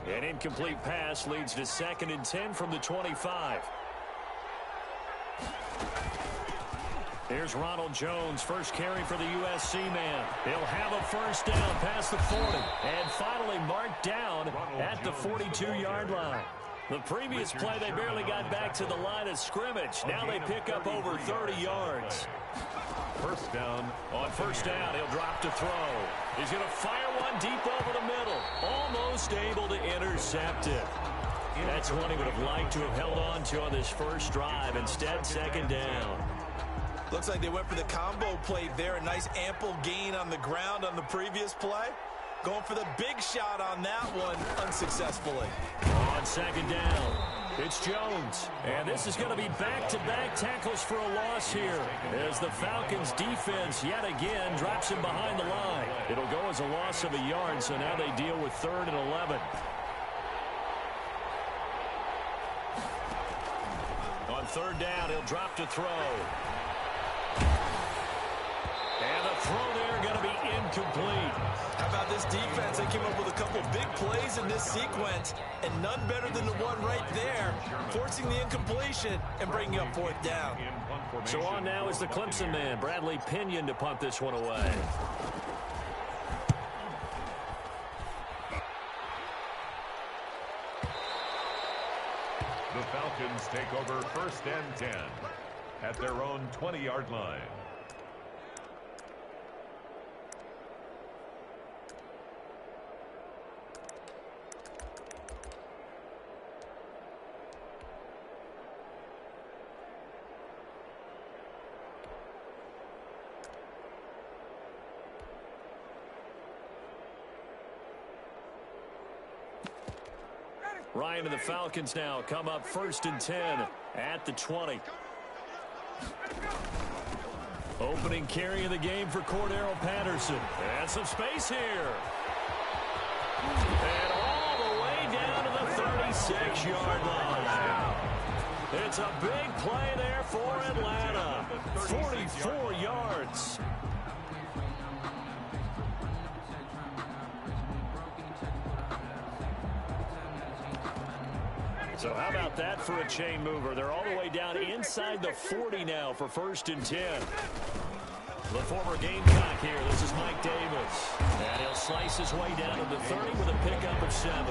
An incomplete pass leads to 2nd and 10 from the 25. Here's Ronald Jones, first carry for the USC man. He'll have a first down past the 40. And finally marked down at the 42-yard line. The previous play, they barely got back to the line of scrimmage. Now they pick up over 30 yards. First down. On first down, he'll drop to throw. He's going to fire one deep over the middle. Almost able to intercept it. That's one he would have liked to have held on to on this first drive. Instead, 2nd down. Looks like they went for the combo play there. A nice ample gain on the ground on the previous play. Going for the big shot on that one unsuccessfully. On 2nd down, it's Jones. And this is going to be back-to-back tackles for a loss here as the Falcons defense yet again drops him behind the line. It'll go as a loss of a yard, so now they deal with 3rd and 11. On 3rd down, he'll drop to throw. And the throw there going to be incomplete. How about this defense? They came up with a couple big plays in this sequence, and none better than the one right there, forcing the incompletion and bringing up 4th down. So on now is the Clemson man, Bradley Pinion, to punt this one away. The Falcons take over 1st and 10 at their own 20-yard line. Ryan and the Falcons now come up 1st and 10 at the 20. Opening carry of the game for Cordero Patterson. And some space here. And all the way down to the 36-yard line. It's a big play there for Atlanta. 44 yards. So how about that for a chain mover? They're all the way down inside the 40 now for 1st and 10. The former Gamecock here. This is Mike Davis. And he'll slice his way down to the 30 with a pickup of 7.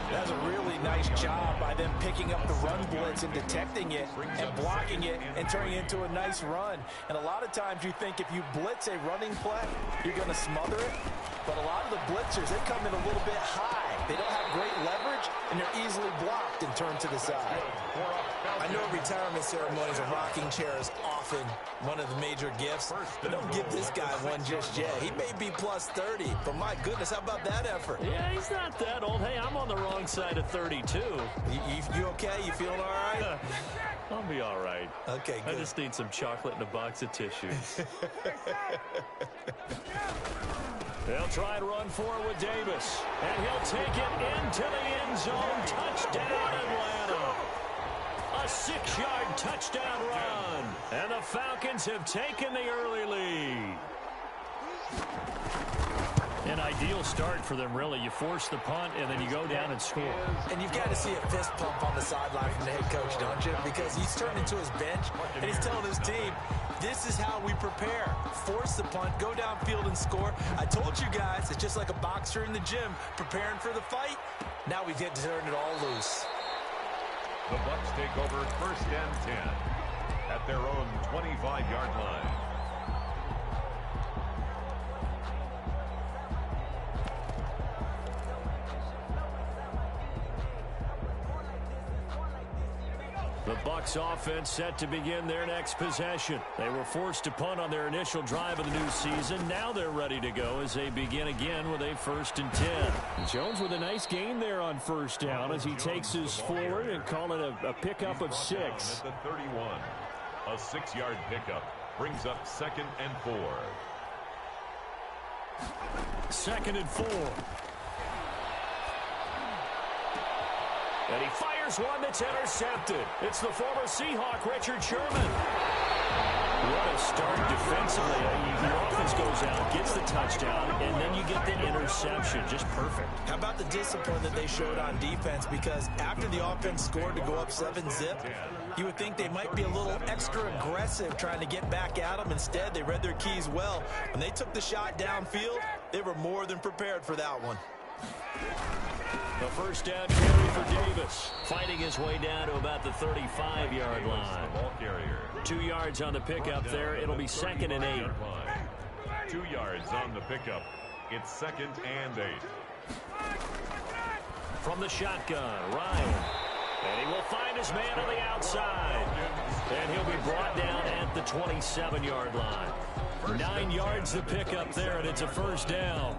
That's a really nice job by them picking up the run blitz and detecting it and blocking it and turning it into a nice run. And a lot of times you think if you blitz a running play, you're going to smother it. But a lot of the blitzers, they come in a little bit high. They don't have great leverage, and they're easily blocked and turned to the side. I know retirement ceremonies, a rocking chair is often one of the major gifts, but don't give this guy one just yet. He may be plus 30, but my goodness, how about that effort? Yeah, he's not that old. Hey, I'm on the wrong side of 32. You okay? You feeling all right? I'll be all right. Okay, good. I just need some chocolate and a box of tissues. They'll try and run for it with Davis. And he'll take it into the end zone. Touchdown, Atlanta. A 6-yard touchdown run. And the Falcons have taken the early lead. An ideal start for them, really. You force the punt, and then you go down and score. And you've got to see a fist pump on the sideline from the head coach, don't you? Because he's turned into his bench, and he's telling his team, this is how we prepare. Force the punt, go downfield and score. I told you guys, it's just like a boxer in the gym preparing for the fight. Now we get to turn it all loose. The Bucs take over 1st and 10 at their own 25-yard line. The Bucs offense set to begin their next possession. They were forced to punt on their initial drive of the new season. Now they're ready to go as they begin again with a 1st and 10. Jones with a nice gain there on 1st down as he takes us forward and call it a pickup of 6. At the 31, a 6-yard pickup brings up 2nd and 4. 2nd and 4. And he fires one that's intercepted. It's the former Seahawk, Richard Sherman. What a start defensively. Your offense goes out, gets the touchdown, and then you get the interception. Just perfect. How about the discipline that they showed on defense? Because after the offense scored to go up 7-zip, you would think they might be a little extra aggressive trying to get back at them. Instead, they read their keys well. When they took the shot downfield, they were more than prepared for that one. The first down carry for Davis, fighting his way down to about the 35-yard line. 2 yards on the pickup there. It'll be 2nd and 8. 2 yards on the pickup. It's 2nd and 8. From the shotgun, Ryan. And he will find his man on the outside. And he'll be brought down at the 27-yard line. 9 yards the pickup there, and it's a first down.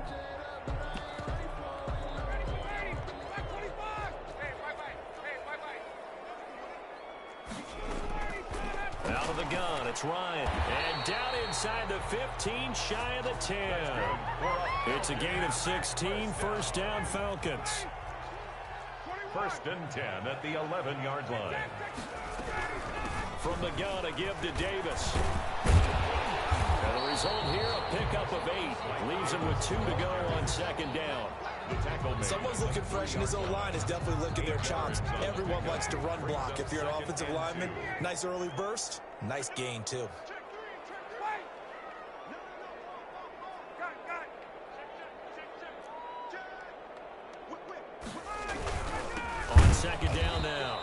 Out of the gun, it's Ryan. And down inside the 15, shy of the 10. It's a gain of 16, first down Falcons. 1st and 10 at the 11-yard line. From the gun, a give to Davis. And the result here, a pickup of 8. Leaves him with 2 to go on 2nd down. Someone's looking fresh, and his O-line is definitely licking their chops. Everyone likes to run block. If you're an offensive lineman, nice early burst, nice gain, too. On 2nd down now.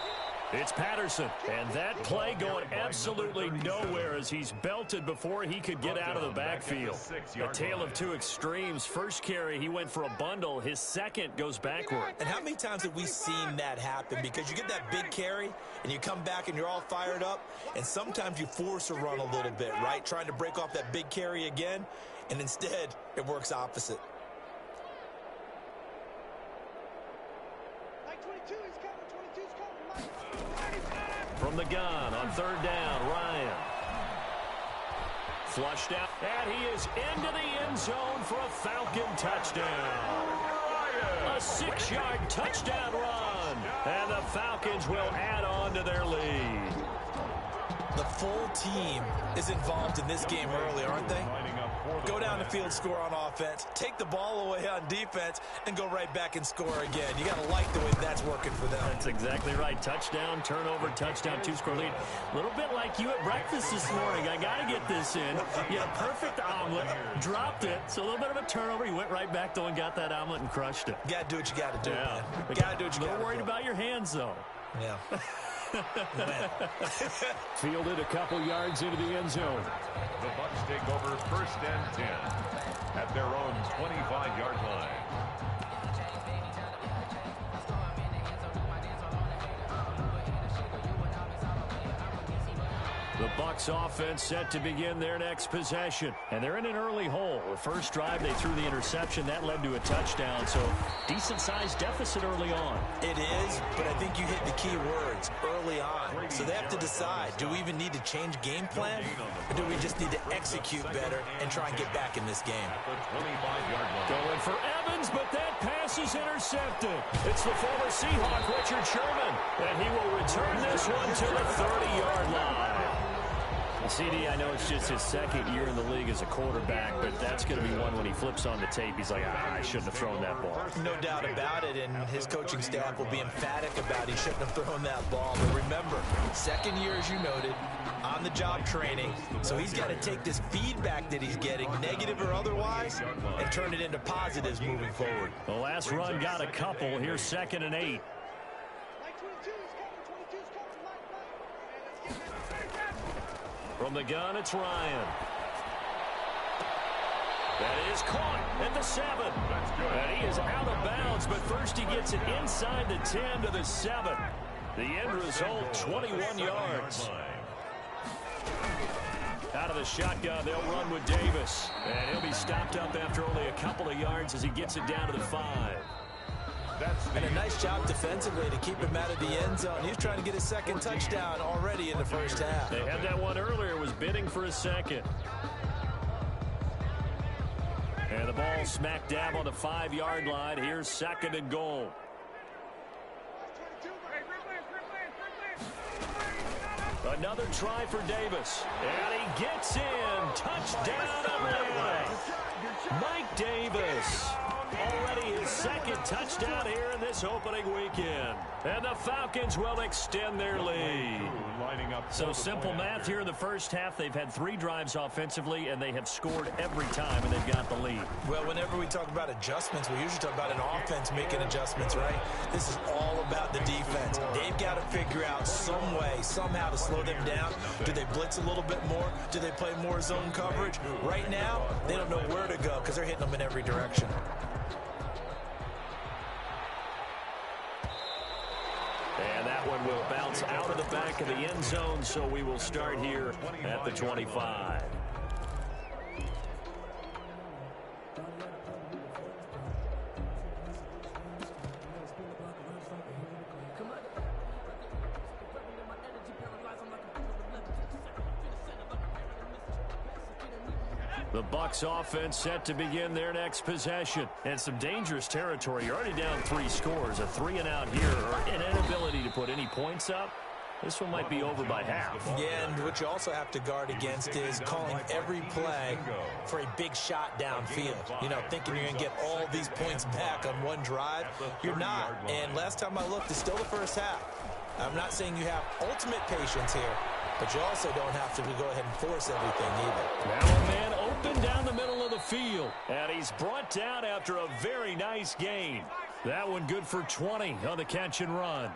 It's Patterson, and that play going absolutely nowhere as he's belted before he could get out of the backfield. A tale of two extremes. First carry, he went for a bundle. His second goes backward. And how many times have we seen that happen? Because you get that big carry, and you come back and you're all fired up, and sometimes you force a run a little bit, right? Trying to break off that big carry again, and instead it works opposite. From the gun on 3rd down, Ryan. Flushed out, and he is into the end zone for a Falcon touchdown. A 6-yard touchdown run, and the Falcons will add on to their lead. The full team is involved in this game early, aren't they? Go down the field, score on offense, take the ball away on defense, and go right back and score again. You got to like the way that's working for them. That's exactly right. Touchdown, turnover, touchdown, 2-score lead. A little bit like you at breakfast this morning. I got to get this in. You had a perfect omelet, dropped it, so a little bit of a turnover. You went right back, though, and got that omelet and crushed it. You got to do what you got to do, man. You got to do what you got to do. A little worried about your hands, though. Yeah. Fielded a couple yards into the end zone. The Bucs take over 1st and 10 at their own 25-yard line. The Bucs offense set to begin their next possession. And they're in an early hole. The first drive, they threw the interception. That led to a touchdown. So decent-sized deficit early on. It is, but I think you hit the key words, early on. So they have to decide, do we even need to change game plan? Or do we just need to execute better and try and get back in this game? Going for Evans, but that pass is intercepted. It's the former Seahawk, Richard Sherman. And he will return this one to the 30-yard line. CD, I know it's just his second year in the league as a quarterback, but that's going to be one when he flips on the tape. He's like, I shouldn't have thrown that ball. No doubt about it, and his coaching staff will be emphatic about he shouldn't have thrown that ball. But remember, second year, as you noted, on-the-job training, so he's got to take this feedback that he's getting, negative or otherwise, and turn it into positives moving forward. The last run got a couple. Here's 2nd and 8. From the gun, it's Ryan. That is caught at the 7. And he is out of bounds, but first he gets it inside the 10 to the 7. The end result, 21 yards. Out of the shotgun, they'll run with Davis. And he'll be stopped up after only a couple of yards as he gets it down to the 5. And a nice job defensively to keep him out of the end zone. He's trying to get his second touchdown already in the first half. They had that one earlier, was bidding for a second. And the ball smack dab on the 5-yard line. Here's 2nd and goal. Another try for Davis. And he gets in. Touchdown, Atlanta. Mike Davis. Already his second touchdown here in this opening weekend. And the Falcons will extend their lead. So simple math here in the first half. They've had 3 drives offensively, and they have scored every time, and they've got the lead. Well, whenever we talk about adjustments, we usually talk about an offense making adjustments, right? This is all about the defense. They've got to figure out some way, somehow to slow them down. Do they blitz a little bit more? Do they play more zone coverage? Right now, they don't know where to go because they're hitting them in every direction. And that one will bounce out of the back of the end zone, so we will start here at the 25. The Bucs offense set to begin their next possession. And some dangerous territory. You're already down 3 scores. A 3-and-out here, or an inability to put any points up. This one might be over by half. Yeah, and what you also have to guard against is calling every play for a big shot downfield. You know, thinking you're going to get all these points back on one drive. You're not. And last time I looked, it's still the first half. I'm not saying you have ultimate patience here, but you also don't have to go ahead and force everything either. Now a man open down the middle of the field. And he's brought down after a very nice gain. That one good for 20 on the catch and run.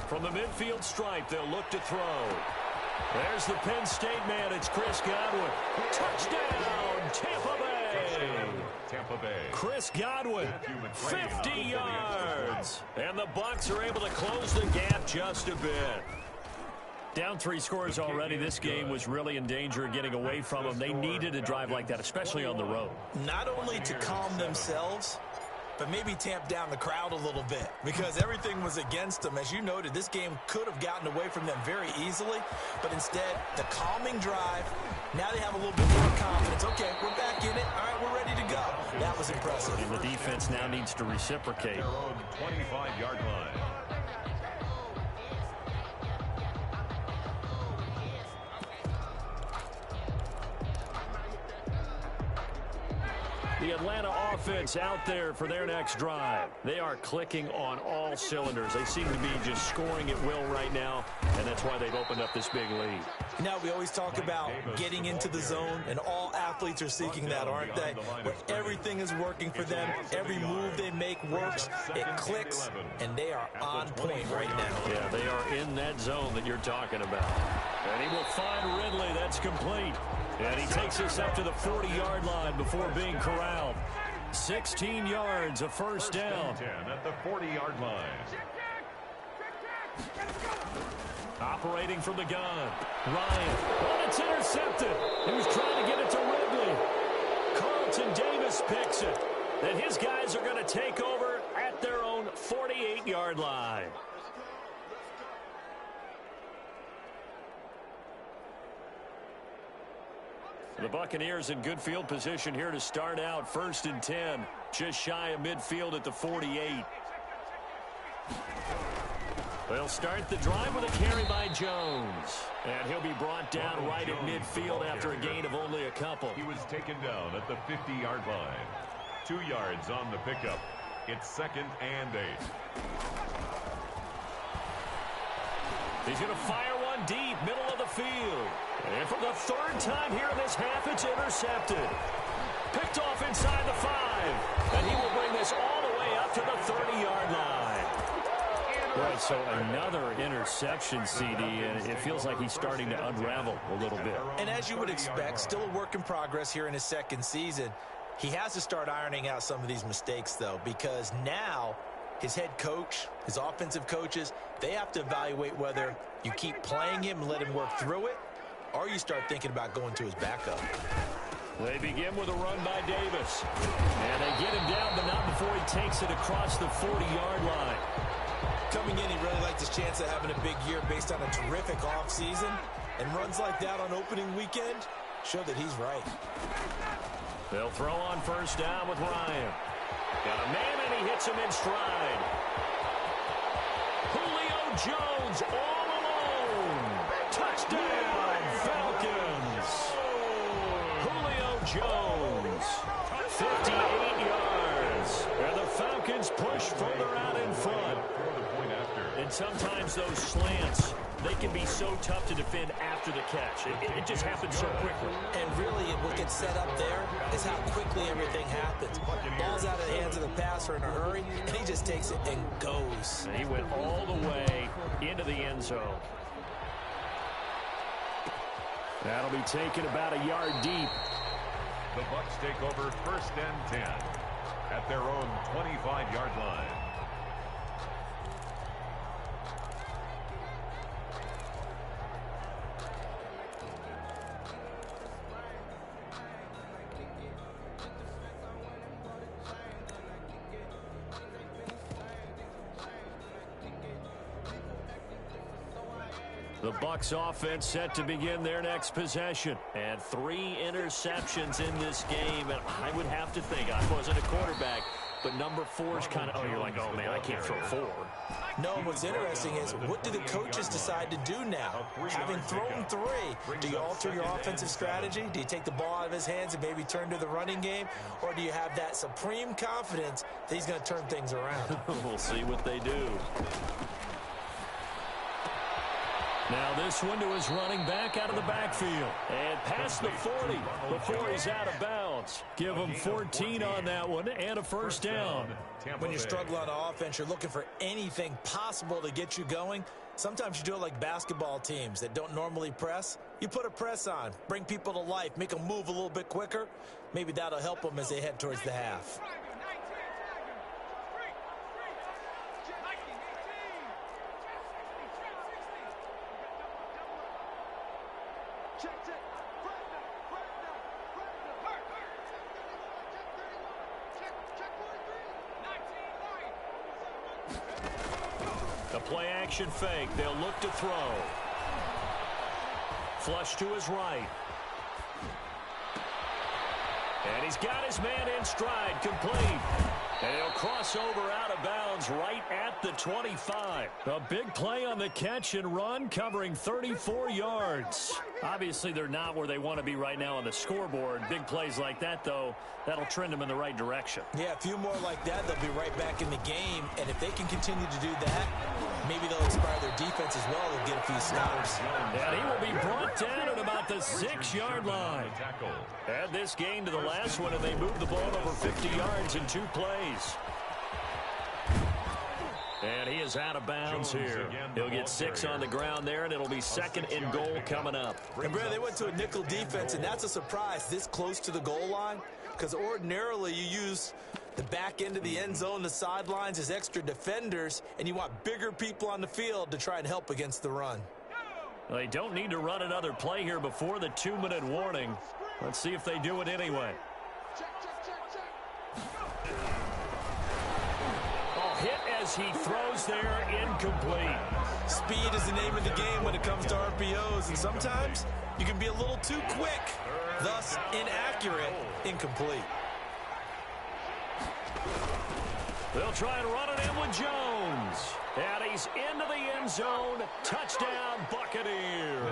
From the midfield stripe, they'll look to throw. There's the Penn State man. It's Chris Godwin. Touchdown, Tampa Bay. Tampa Bay. Chris Godwin, 50 yards. And the Bucs are able to close the gap just a bit. Down 3 scores already. This game was really in danger of getting away from them. They needed a drive like that, especially on the road. Not only to calm themselves, but maybe tamp down the crowd a little bit because everything was against them. As you noted, this game could have gotten away from them very easily, but instead, the calming drive, now they have a little bit more confidence. Okay, we're back in it. All right, we're ready to go. That was impressive. And the defense now needs to reciprocate. Their own 25-yard line. The Atlanta offense out there for their next drive. They are clicking on all cylinders. They seem to be just scoring at will right now, and that's why they've opened up this big lead. You know, we always talk about getting into the zone, and all athletes are seeking that, aren't they? Where everything is working for them, every move they make works, it clicks, and they are on point right now. Yeah, they are in that zone that you're talking about. And he will find Ridley. That's complete. And he takes us up to the 40-yard line before being corralled. 16 yards, a first down. 10 at the 40-yard line. Operating from the gun. Ryan. Oh, it's intercepted. He was trying to get it to Ridley. Carlton Davis picks it. Then his guys are going to take over at their own 48-yard line. The Buccaneers in good field position here to start out. 1st and 10. Just shy of midfield at the 48. They'll start the drive with a carry by Jones. And he'll be brought down right at midfield after a gain of only a couple. He was taken down at the 50-yard line. 2 yards on the pickup. It's 2nd and 8. He's going to fire one deep, middle of the field. And for the 3rd time here in this half, it's intercepted. Picked off inside the 5. And he will bring this all the way up to the 30-yard line. Right, so another interception, CD, and it feels like he's starting to unravel a little bit. And as you would expect, still a work in progress here in his 2nd season. He has to start ironing out some of these mistakes, though, because now his head coach, his offensive coaches, they have to evaluate whether you keep playing him and let him work through it, or you start thinking about going to his backup. They begin with a run by Davis. And they get him down, but not before he takes it across the 40-yard line. Coming in, he really liked his chance of having a big year based on a terrific offseason. And runs like that on opening weekend, show that he's right. They'll throw on first down with Ryan. Got a man, and he hits him in stride. Julio Jones all alone. Touchdown, Falcons. Julio Jones, 58 yards. And the Falcons push further out in front. And sometimes those slants, they can be so tough to defend after the catch. It just happens so quickly. And really, what gets set up there is how quickly everything happens. Ball's out of the hands of the passer in a hurry, and he just takes it and goes. And he went all the way into the end zone. That'll be taken about a yard deep. The Bucs take over first and 10 at their own 25-yard line. The Bucs offense set to begin their next possession. And 3 interceptions in this game. And I would have to think, I wasn't a quarterback, but number 4 is kind of, you're like, oh, man, I can't throw 4. No, what's interesting is, what do the coaches decide to do now? Having thrown 3, do you alter your offensive strategy? Do you take the ball out of his hands and maybe turn to the running game? Or do you have that supreme confidence that he's going to turn things around? We'll see what they do. Now this one to his running back out of the backfield. And past the 40 before he's out of bounds. Give him 14 on that one and a first down. When you struggle on offense, you're looking for anything possible to get you going. Sometimes you do it like basketball teams that don't normally press. You put a press on, bring people to life, make them move a little bit quicker. Maybe that'll help them as they head towards the half. The play action fake. They'll look to throw. Flush to his right. And he's got his man in stride, complete. And he'll cross over out of bounds right at the 25. A big play on the catch and run, covering 34 yards. Obviously, they're not where they want to be right now on the scoreboard. Big plays like that, though, that'll trend them in the right direction. Yeah, a few more like that, they'll be right back in the game. And if they can continue to do that, maybe they'll inspire their defense as well. They'll get a few stops. And he will be brought down at about the 6-yard line. Add this game to the last one, and they move the ball over 50 yards in 2 plays. And he is out of bounds here. He'll get 6 on the ground there, and it'll be 2nd and goal coming up. And, Brad, they went to a nickel defense, and that's a surprise this close to the goal line, because ordinarily you use the back end of the end zone, the sidelines as extra defenders, and you want bigger people on the field to try and help against the run. Well, they don't need to run another play here before the 2-minute warning. Let's see if they do it anyway. Hit as he throws there, incomplete. Speed is the name of the game when it comes to RPOs, and sometimes you can be a little too quick, thus inaccurate, incomplete. They'll try and run it in with Jones. And he's into the end zone. Touchdown, Buccaneers.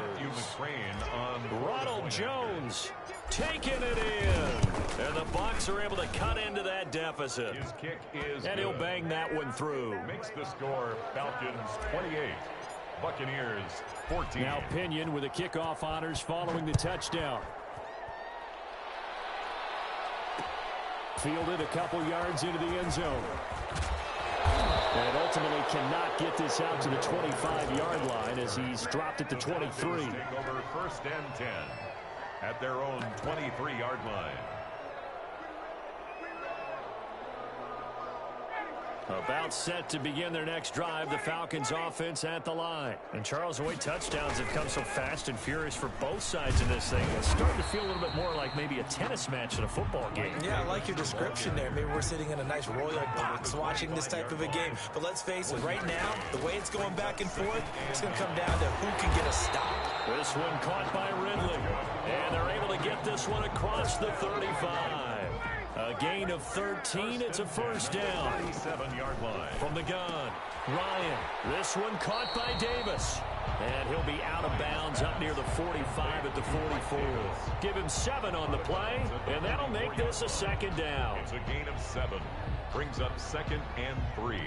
Ronald Jones taking it in. And the Bucs are able to cut into that deficit. His kick is and he'll bang that one through. Makes the score Falcons 28, Buccaneers 14. Now Pinion with the kickoff honors following the touchdown. Fielded a couple yards into the end zone. And ultimately cannot get this out to the 25-yard line as he's dropped at the 23. Take over first and 10 at their own 23-yard line. About set to begin their next drive, the Falcons offense at the line. And Charles, the way touchdowns have come so fast and furious for both sides in this thing, it's starting to feel a little bit more like maybe a tennis match in a football game. Yeah, I like your description there. Maybe we're sitting in a nice royal box watching this type of a game. But let's face it, right now, the way it's going back and forth, it's going to come down to who can get a stop. This one caught by Ridley. And they're able to this one across the 35. A gain of 13. It's a first down. 37-yard line. From the gun, Ryan. This one caught by Davis. And he'll be out of bounds up near the 45 at the 44. Give him 7 on the play, and that'll make this a second down. It's a gain of 7. Brings up 2nd and 3.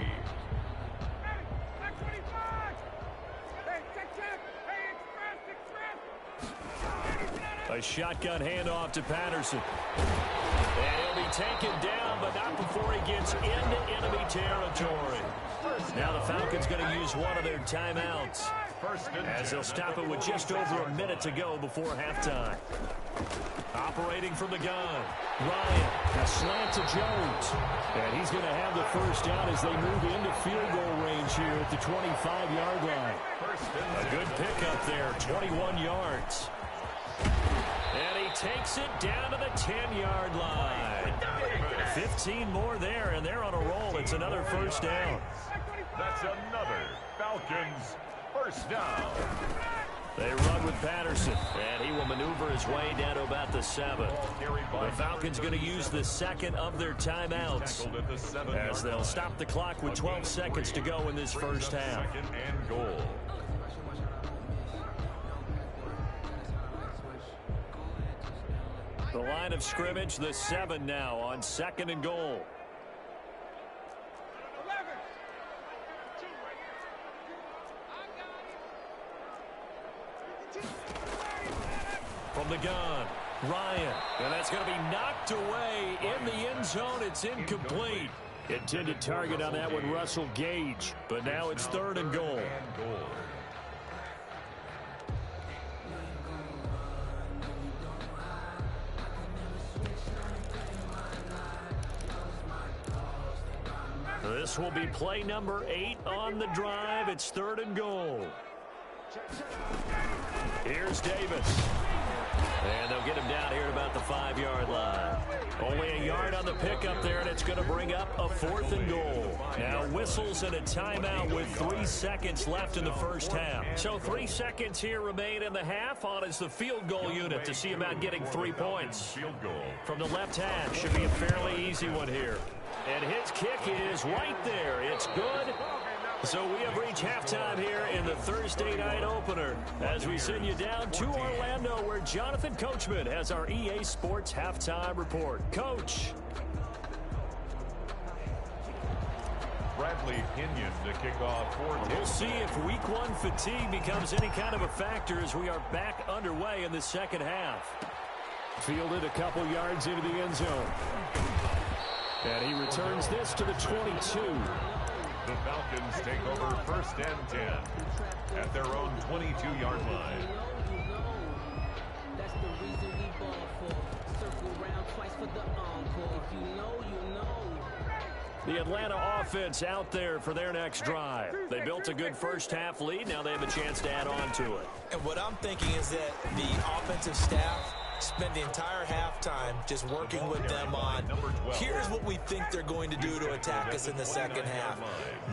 A shotgun handoff to Patterson. And he'll be taken down, but not before he gets into enemy territory. Now the Falcons going to use one of their timeouts, as they'll stop it with just over a minute to go before halftime. Operating from the gun, Ryan. A slant to Jones. And he's going to have the first down as they move into field goal range here at the 25-yard line. A good pickup there, 21 yards. And he takes it down to the 10-yard line. 15 more there, and they're on a roll. It's another first down. That's another Falcons first down. They run with Patterson, and he will maneuver his way down to about the 7. The Falcons going to use the second of their timeouts, as they'll stop the clock with 12 seconds to go in this first half. 2nd and goal. The line of scrimmage, the 7 now on 2nd and goal. From the gun, Ryan. And that's going to be knocked away in the end zone. It's incomplete. Intended target on that one, Russell Gage. But now it's 3rd and goal. This will be play number 8 on the drive. It's 3rd and goal. Here's Davis. And they'll get him down here at about the 5-yard line. Only a yard on the pickup there, and it's going to bring up a 4th and goal. Now whistles and a timeout with 3 seconds left in the first half. So 3 seconds here remain in the half. On is the field goal unit to see about getting 3 points. From the left half, should be a fairly easy one here. And his kick is right there. It's good. So we have reached halftime here in the Thursday night opener as we send you down to Orlando, where Jonathan Coachman has our EA Sports halftime report. Coach. Bradley Pinion to kick off for Tampa. We'll see if week 1 fatigue becomes any kind of a factor as we are back underway in the second half. Fielded a couple yards into the end zone. And he returns this to the 22. The Falcons take over 1st and 10 at their own 22-yard line. That's the reason we ball for. Circle around twice for the encore. If you know, you know. The Atlanta offense out there for their next drive. They built a good first half lead. Now they have a chance to add on to it. And what I'm thinking is that the offensive staff spend the entire halftime just working with them on, here's what we think they're going to do to attack us in the second half.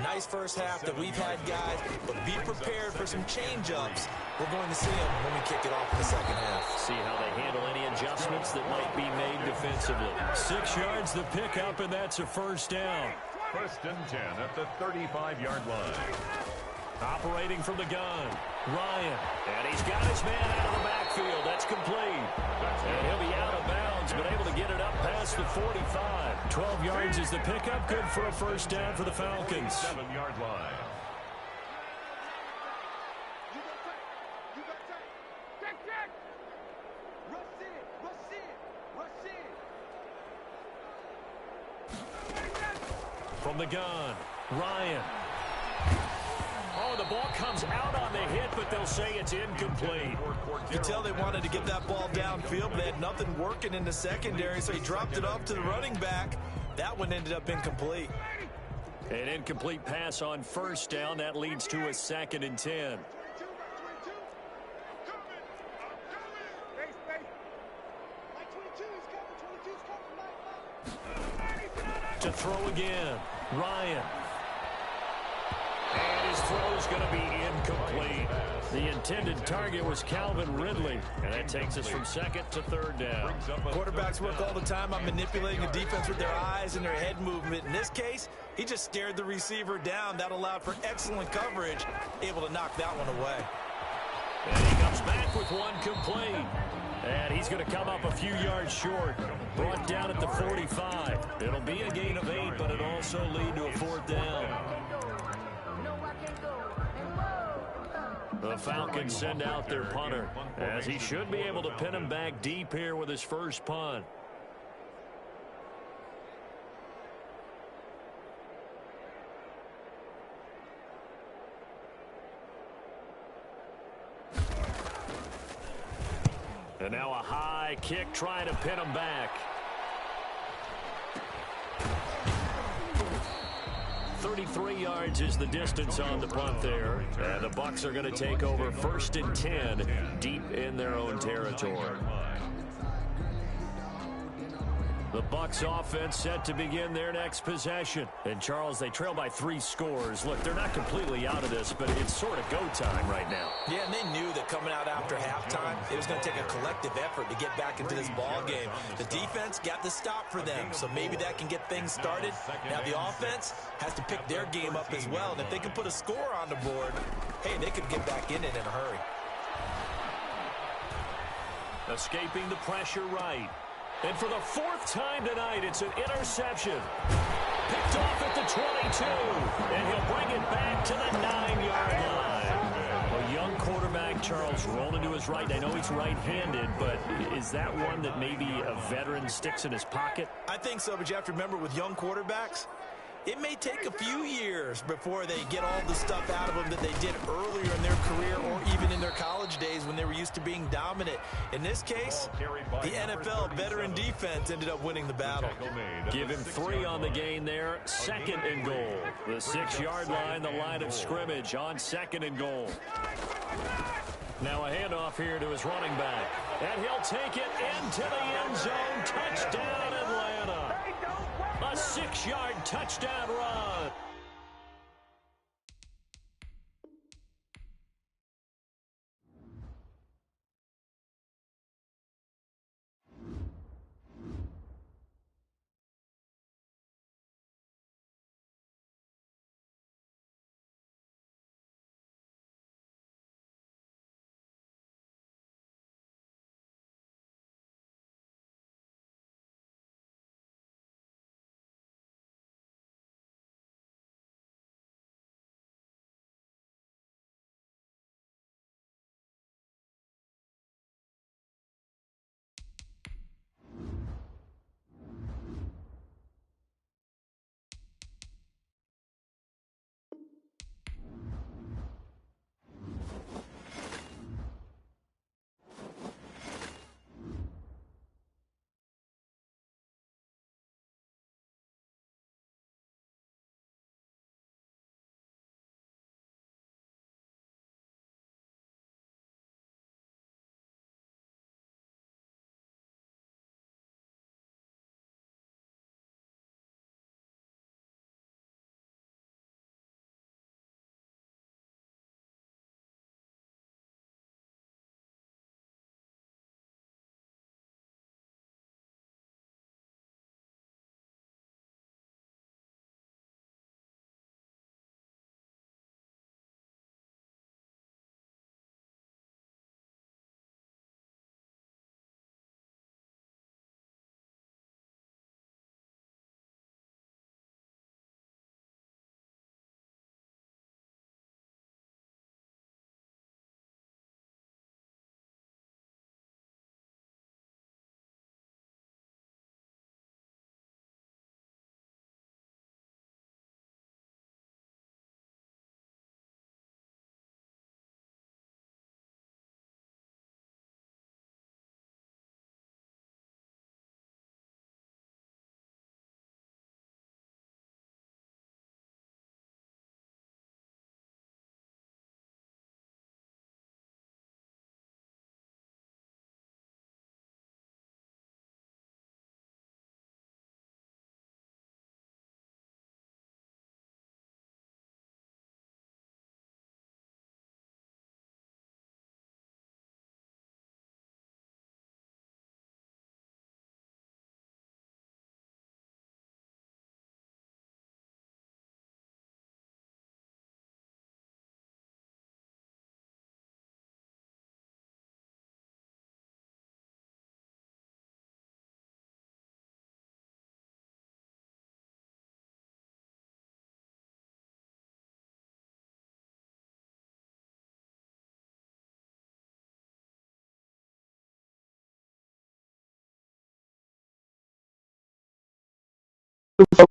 Nice first half that we've had, guys, but be prepared for some change-ups. We're going to see them when we kick it off in the second half. See how they handle any adjustments that might be made defensively. 6 yards the pickup, and that's a first down. 1st and 10 at the 35-yard line. Operating from the gun, Ryan. And he's got his man out of the backfield. That's complete. And he'll be out of bounds, but able to get it up past the 45. 12 yards is the pickup. Good for a first down for the Falcons. 7-yard line. From the gun, Ryan. Oh, the ball comes out on the hit, but they'll say it's incomplete. You can tell they wanted to get that ball downfield, but they had nothing working in the secondary, so he dropped it off to the running back. That one ended up incomplete. An incomplete pass on first down. That leads to a 2nd and 10. To throw again, Ryan. And his His throw's going to be incomplete. The intended target was Calvin Ridley, and that takes us from second to third down. Quarterbacks work all the time on manipulating the defense with their eyes and their head movement. In this case, he just stared the receiver down. That allowed for excellent coverage, able to knock that one away. And he comes back with one complete. And he's going to come up a few yards short. Brought down at the 45. It'll be a gain of 8, but it'll also lead to a fourth down. The Falcons send out their punter, as he should be able to pin him back deep here with his first punt. And now a high kick trying to pin him back. 33 yards is the distance on the punt there. And the Bucs are going to take over 1st and 10 deep in their own territory. The Bucs offense set to begin their next possession. And, Charles, they trail by 3 scores. Look, they're not completely out of this, but it's sort of go time right now. Yeah, and they knew that coming out after halftime, it was going to take a collective effort to get back into this ball game. The defense got the stop for them, so maybe that can get things started. Now the offense has to pick their game up as well, and if they can put a score on the board, hey, they could get back in it in a hurry. Escaping the pressure right. And for the 4th time tonight, it's an interception. Picked off at the 22. And he'll bring it back to the 9-yard line. A young quarterback, Charles, rolling to his right. I know he's right-handed, but is that one that maybe a veteran sticks in his pocket? I think so, but you have to remember with young quarterbacks, it may take a few years before they get all the stuff out of them that they did earlier in their career or even in their college days when they were used to being dominant. In this case, the NFL veteran defense ended up winning the battle. Give him 3 on the gain there. 2nd and goal. The 6-yard line, the line of scrimmage on 2nd and goal. Now a handoff here to his running back. And he'll take it into the end zone. Touchdown, Atlanta. A 6-yard touchdown run. for